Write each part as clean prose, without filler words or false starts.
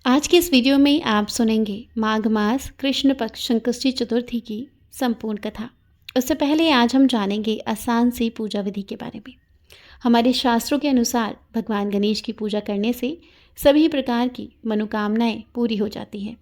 आज के इस वीडियो में आप सुनेंगे माघ मास कृष्ण पक्ष संकष्टी चतुर्थी की संपूर्ण कथा। उससे पहले आज हम जानेंगे आसान सी पूजा विधि के बारे में। हमारे शास्त्रों के अनुसार भगवान गणेश की पूजा करने से सभी प्रकार की मनोकामनाएं पूरी हो जाती हैं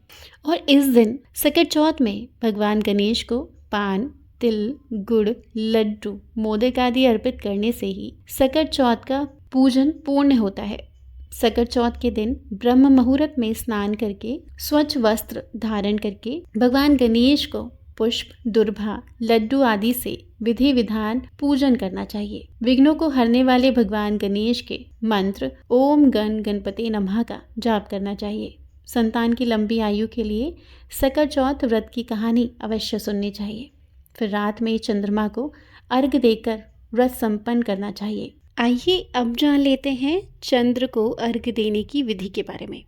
और इस दिन सकट चौथ में भगवान गणेश को पान, तिल, गुड़, लड्डू, मोदक आदि अर्पित करने से ही सकट चौथ का पूजन पूर्ण होता है। सकट चौथ के दिन ब्रह्म मुहूर्त में स्नान करके स्वच्छ वस्त्र धारण करके भगवान गणेश को पुष्प, दुर्भा, लड्डू आदि से विधि विधान पूजन करना चाहिए। विघ्नों को हरने वाले भगवान गणेश के मंत्र ओम गण गणपति नमः का जाप करना चाहिए। संतान की लंबी आयु के लिए सकट चौथ व्रत की कहानी अवश्य सुननी चाहिए। फिर रात में चंद्रमा को अर्घ देकर व्रत संपन्न करना चाहिए। आइए अब जान लेते हैं चंद्र को अर्घ देने की विधि के बारे में।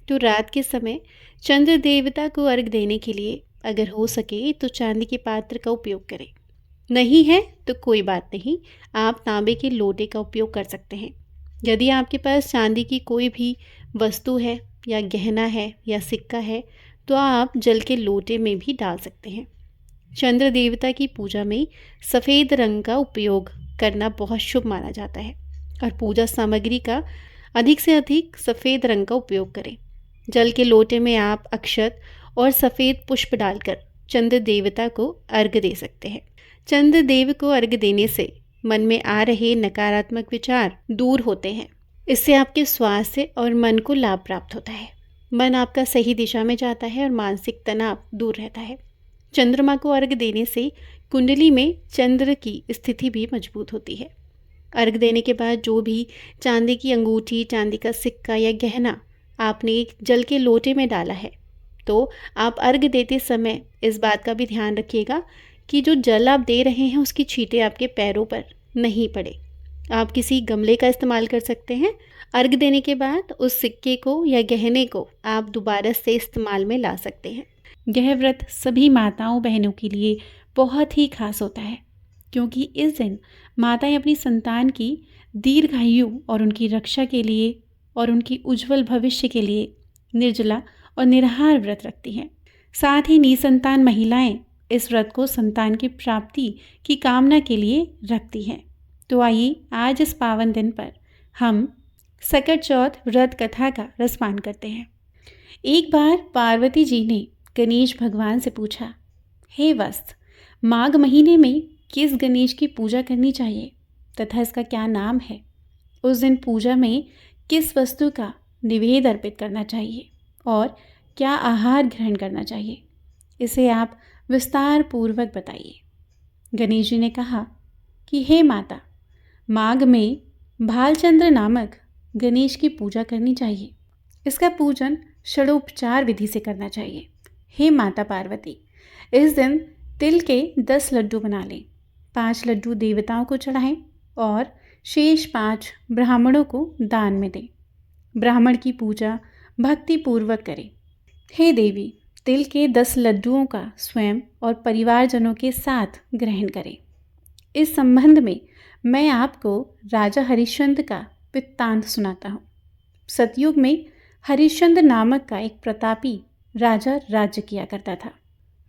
तो रात के समय चंद्र देवता को अर्घ देने के लिए अगर हो सके तो चांदी के पात्र का उपयोग करें। नहीं है तो कोई बात नहीं, आप तांबे के लोटे का उपयोग कर सकते हैं। यदि आपके पास चांदी की कोई भी वस्तु है या गहना है या सिक्का है तो आप जल के लोटे में भी डाल सकते हैं। चंद्र देवता की पूजा में सफ़ेद रंग का उपयोग करना बहुत शुभ माना जाता है और पूजा सामग्री का अधिक से अधिक सफ़ेद रंग का उपयोग करें। जल के लोटे में आप अक्षत और सफ़ेद पुष्प डालकर चंद्र देवता को अर्घ दे सकते हैं। चंद्र देव को अर्घ देने से मन में आ रहे नकारात्मक विचार दूर होते हैं। इससे आपके स्वास्थ्य और मन को लाभ प्राप्त होता है। मन आपका सही दिशा में जाता है और मानसिक तनाव दूर रहता है। चंद्रमा को अर्घ देने से कुंडली में चंद्र की स्थिति भी मजबूत होती है। अर्घ देने के बाद जो भी चांदी की अंगूठी, चांदी का सिक्का या गहना आपने एक जल के लोटे में डाला है तो आप अर्घ देते समय इस बात का भी ध्यान रखिएगा कि जो जल आप दे रहे हैं उसकी छींटे आपके पैरों पर नहीं पड़े। आप किसी गमले का इस्तेमाल कर सकते हैं। अर्घ देने के बाद उस सिक्के को या गहने को आप दोबारा से इस्तेमाल में ला सकते हैं। यह व्रत सभी माताओं बहनों के लिए बहुत ही खास होता है क्योंकि इस दिन माताएं अपनी संतान की दीर्घायु और उनकी रक्षा के लिए और उनकी उज्जवल भविष्य के लिए निर्जला और निराहार व्रत रखती हैं। साथ ही निसंतान महिलाएं इस व्रत को संतान की प्राप्ति की कामना के लिए रखती हैं। तो आइए आज इस पावन दिन पर हम सकट चौथ व्रत कथा का रसपान करते हैं। एक बार पार्वती जी ने गणेश भगवान से पूछा, हे वत्स, माघ महीने में किस गणेश की पूजा करनी चाहिए तथा इसका क्या नाम है? उस दिन पूजा में किस वस्तु का निवेद अर्पित करना चाहिए और क्या आहार ग्रहण करना चाहिए? इसे आप विस्तार पूर्वक बताइए। गणेश जी ने कहा कि हे माता, माघ में भालचंद्र नामक गणेश की पूजा करनी चाहिए। इसका पूजन षडोपचार विधि से करना चाहिए। हे माता पार्वती, इस दिन तिल के 10 लड्डू बना लें, 5 लड्डू देवताओं को चढ़ाएं और शेष 5 ब्राह्मणों को दान में दें। ब्राह्मण की पूजा भक्ति पूर्वक करें। हे देवी, तिल के 10 लड्डुओं का स्वयं और परिवारजनों के साथ ग्रहण करें। इस संबंध में मैं आपको राजा हरिश्चंद्र का वृत्तांत सुनाता हूँ। सतयुग में हरिश्चंद्र नामक का एक प्रतापी राजा राज्य किया करता था।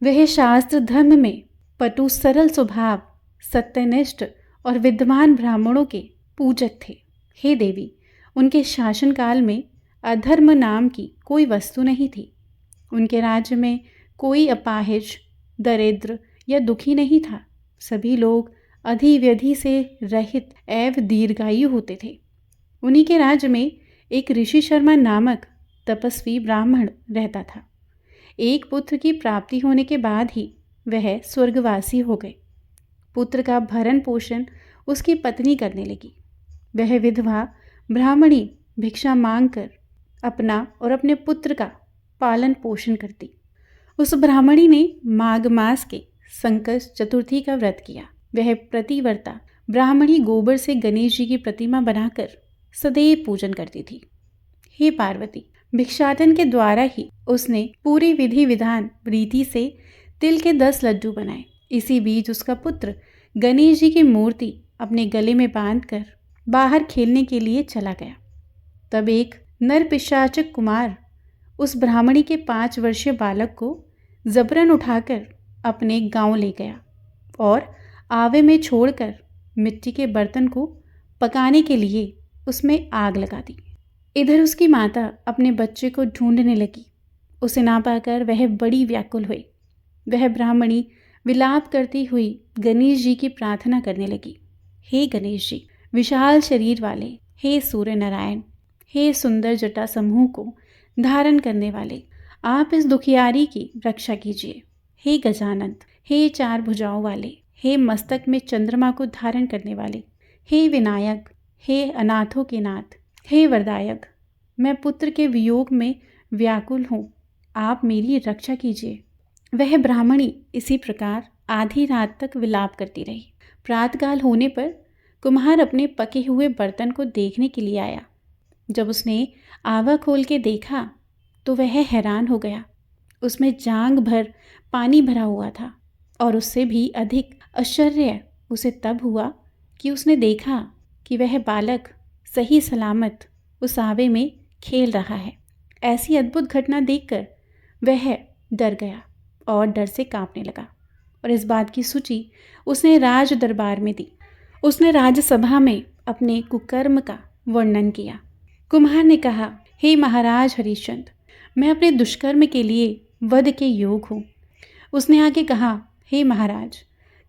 वह शास्त्र धर्म में पटु, सरल स्वभाव, सत्यनिष्ठ और विद्वान ब्राह्मणों के पूजक थे। हे देवी, उनके शासनकाल में अधर्म नाम की कोई वस्तु नहीं थी। उनके राज्य में कोई अपाहिज, दरिद्र या दुखी नहीं था। सभी लोग अधिव्यधि से रहित एवं दीर्घायु होते थे। उन्हीं के राज्य में एक ऋषि शर्मा नामक तपस्वी ब्राह्मण रहता था। एक पुत्र की प्राप्ति होने के बाद ही वह स्वर्गवासी हो गए। पुत्र का भरण पोषण उसकी पत्नी करने लगी। वह विधवा ब्राह्मणी भिक्षा मांगकर अपना और अपने पुत्र का पालन पोषण करती। उस ब्राह्मणी ने माघ मास के संकष्ट चतुर्थी का व्रत किया। वह प्रतिव्रता ब्राह्मणी गोबर से गणेश जी की प्रतिमा बनाकर सदैव पूजन करती थी। हे पार्वती, भिक्षाटन के द्वारा ही उसने पूरी विधि विधान रीति से तिल के 10 लड्डू बनाए। इसी बीच उसका पुत्र गणेश जी की मूर्ति अपने गले में बांधकर बाहर खेलने के लिए चला गया। तब एक नर पिशाचक कुमार उस ब्राह्मणी के 5 वर्षीय बालक को जबरन उठाकर अपने गांव ले गया और आवे में छोड़कर मिट्टी के बर्तन को पकाने के लिए उसमें आग लगा दी। इधर उसकी माता अपने बच्चे को ढूंढने लगी। उसे ना पाकर वह बड़ी व्याकुल हुई। वह ब्राह्मणी विलाप करती हुई गणेश जी की प्रार्थना करने लगी। हे गणेश जी, विशाल शरीर वाले, हे सूर्य नारायण, हे सुंदर जटा समूह को धारण करने वाले, आप इस दुखियारी की रक्षा कीजिए। हे गजानंद, हे 4 भुजाओं वाले, हे मस्तक में चंद्रमा को धारण करने वाले, हे विनायक, हे अनाथों के नाथ, हे वरदायक, मैं पुत्र के वियोग में व्याकुल हूँ, आप मेरी रक्षा कीजिए। वह ब्राह्मणी इसी प्रकार आधी रात तक विलाप करती रही। प्रातःकाल होने पर कुम्हार अपने पके हुए बर्तन को देखने के लिए आया। जब उसने आवा खोल के देखा तो वह हैरान हो गया। उसमें जांग भर पानी भरा हुआ था और उससे भी अधिक आश्चर्य उसे तब हुआ कि उसने देखा कि वह बालक सही सलामत उस आवे में खेल रहा है। ऐसी अद्भुत घटना देखकर वह डर गया और डर से कांपने लगा और इस बात की सूची उसने राज दरबार में दी। उसने राजसभा में अपने कुकर्म का वर्णन किया। कुम्हार ने कहा, हे महाराज हरिश्चंद्र, मैं अपने दुष्कर्म के लिए वध के योग हूँ। उसने आगे कहा, हे महाराज,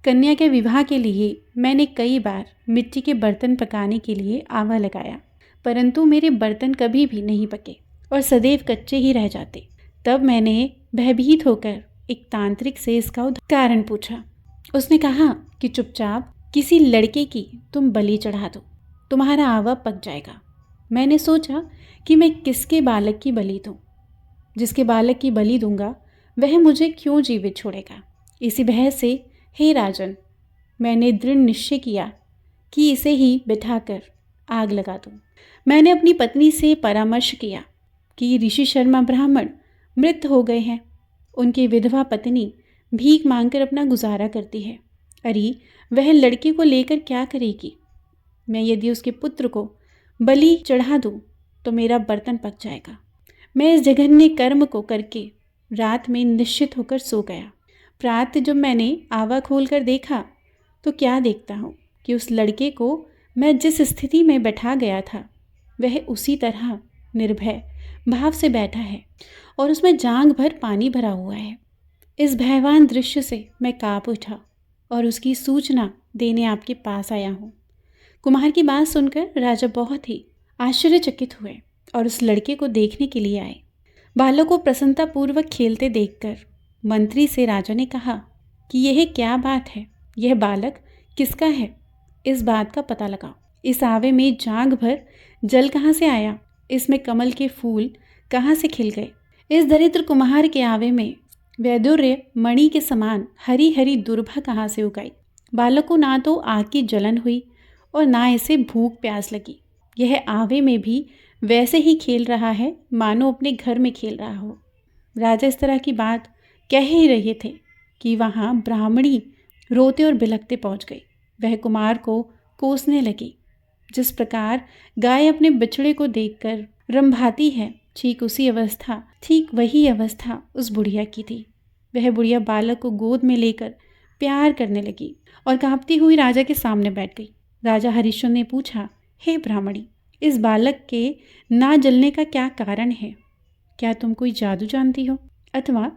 कन्या के विवाह के लिए मैंने कई बार मिट्टी के बर्तन पकाने के लिए आवा लगाया, परंतु मेरे बर्तन कभी भी नहीं पके और सदैव कच्चे ही रह जाते। तब मैंने भयभीत होकर एक तांत्रिक से इसका कारण पूछा। उसने कहा कि चुपचाप किसी लड़के की तुम बलि चढ़ा दो, तुम्हारा आवा पक जाएगा। मैंने सोचा कि मैं किसके बालक की बलि दूं? जिसके बालक की बलि दूंगा वह मुझे क्यों जीवित छोड़ेगा? इसी भय से, हे राजन, मैंने दृढ़ निश्चय किया कि इसे ही बिठाकर आग लगा दूं। मैंने अपनी पत्नी से परामर्श किया कि ऋषि शर्मा ब्राह्मण मृत हो गए हैं। उनकी विधवा पत्नी भीख मांगकर अपना गुजारा करती है। अरे, वह लड़के को लेकर क्या करेगी? मैं यदि उसके पुत्र को बलि चढ़ा दूं तो मेरा बर्तन पक जाएगा। मैं इस जघन्य कर्म को करके रात में निश्चित होकर सो गया। प्रातः जब मैंने आवा खोल कर देखा तो क्या देखता हूँ कि उस लड़के को मैं जिस स्थिति में बैठा गया था वह उसी तरह निर्भय भाव से बैठा है और उसमें जांग भर पानी भरा हुआ है। इस भयवान दृश्य से मैं काँप उठा और उसकी सूचना देने आपके पास आया हूँ। कुम्हार की बात सुनकर राजा बहुत ही आश्चर्यचकित हुए और उस लड़के को देखने के लिए आए। बालक को प्रसन्नतापूर्वक खेलते देखकर मंत्री से राजा ने कहा कि यह क्या बात है? यह बालक किसका है? इस बात का पता लगाओ। इस आवे में जांग भर जल कहाँ से आया? इसमें कमल के फूल कहाँ से खिल गए? इस दरिद्र कुम्हार के आवे में वैदुर्य मणि के समान हरी हरी दुर्भा कहाँ से उगाई? बालक को ना तो आग की जलन हुई और ना इसे भूख प्यास लगी। यह आवे में भी वैसे ही खेल रहा है मानो अपने घर में खेल रहा हो। राजा इस तरह की बात कह ही रहे थे कि वहाँ ब्राह्मणी रोते और बिलखते पहुँच गई। वह कुमार को कोसने लगी। जिस प्रकार गाय अपने बछड़े को देखकर रंभाती है, ठीक वही अवस्था उस बुढ़िया की थी। वह बुढ़िया बालक को गोद में लेकर प्यार करने लगी और कांपती हुई राजा के सामने बैठ गई। राजा हरिश्चंद्र ने पूछा, हे ब्राह्मणी, इस बालक के ना जलने का क्या कारण है? क्या तुम कोई जादू जानती हो अथवा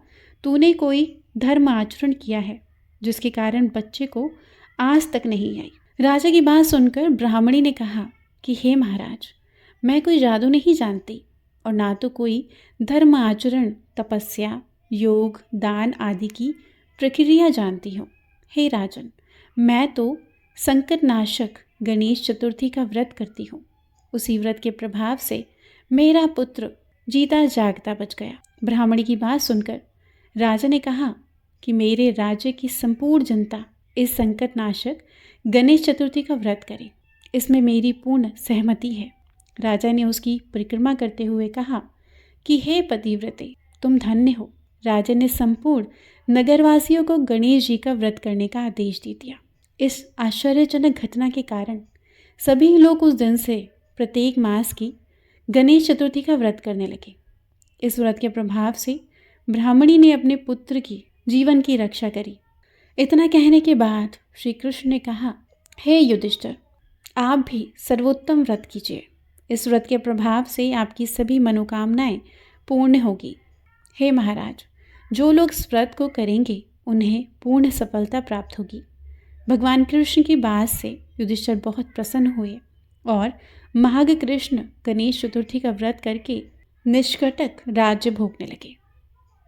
तूने कोई धर्म आचरण किया है जिसके कारण बच्चे को आस तक नहीं आई? राजा की बात सुनकर ब्राह्मणी ने कहा कि हे महाराज, मैं कोई जादू नहीं जानती और ना तो कोई धर्म आचरण, तपस्या, योग, दान आदि की प्रक्रिया जानती हूँ। हे राजन, मैं तो संकटनाशक गणेश चतुर्थी का व्रत करती हूँ। उसी व्रत के प्रभाव से मेरा पुत्र जीता जागता बच गया। ब्राह्मणी की बात सुनकर राजा ने कहा कि मेरे राज्य की संपूर्ण जनता इस संकटनाशक गणेश चतुर्थी का व्रत करे, इसमें मेरी पूर्ण सहमति है। राजा ने उसकी परिक्रमा करते हुए कहा कि हे पतिव्रते, तुम धन्य हो। राजा ने संपूर्ण नगरवासियों को गणेश जी का व्रत करने का आदेश दे दिया। इस आश्चर्यजनक घटना के कारण सभी लोग उस दिन से प्रत्येक मास की गणेश चतुर्थी का व्रत करने लगे। इस व्रत के प्रभाव से ब्राह्मणी ने अपने पुत्र की जीवन की रक्षा करी। इतना कहने के बाद श्री कृष्ण ने कहा, हे युधिष्ठिर, आप भी सर्वोत्तम व्रत कीजिए। इस व्रत के प्रभाव से आपकी सभी मनोकामनाएं पूर्ण होगी। हे महाराज, जो लोग इस व्रत को करेंगे उन्हें पूर्ण सफलता प्राप्त होगी। भगवान कृष्ण की बात से युधिष्ठिर बहुत प्रसन्न हुए और माघ कृष्ण गणेश चतुर्थी का व्रत करके निष्कंटक राज्य भोगने लगे।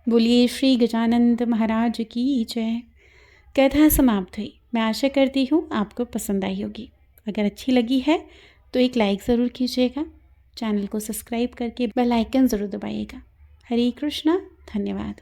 बोलिए श्री गजानंद महाराज की जय। कथा समाप्त हुई। मैं आशा करती हूँ आपको पसंद आई होगी। अगर अच्छी लगी है तो एक लाइक ज़रूर कीजिएगा। चैनल को सब्सक्राइब करके बेल आइकन ज़रूर दबाइएगा। हरे कृष्णा। धन्यवाद।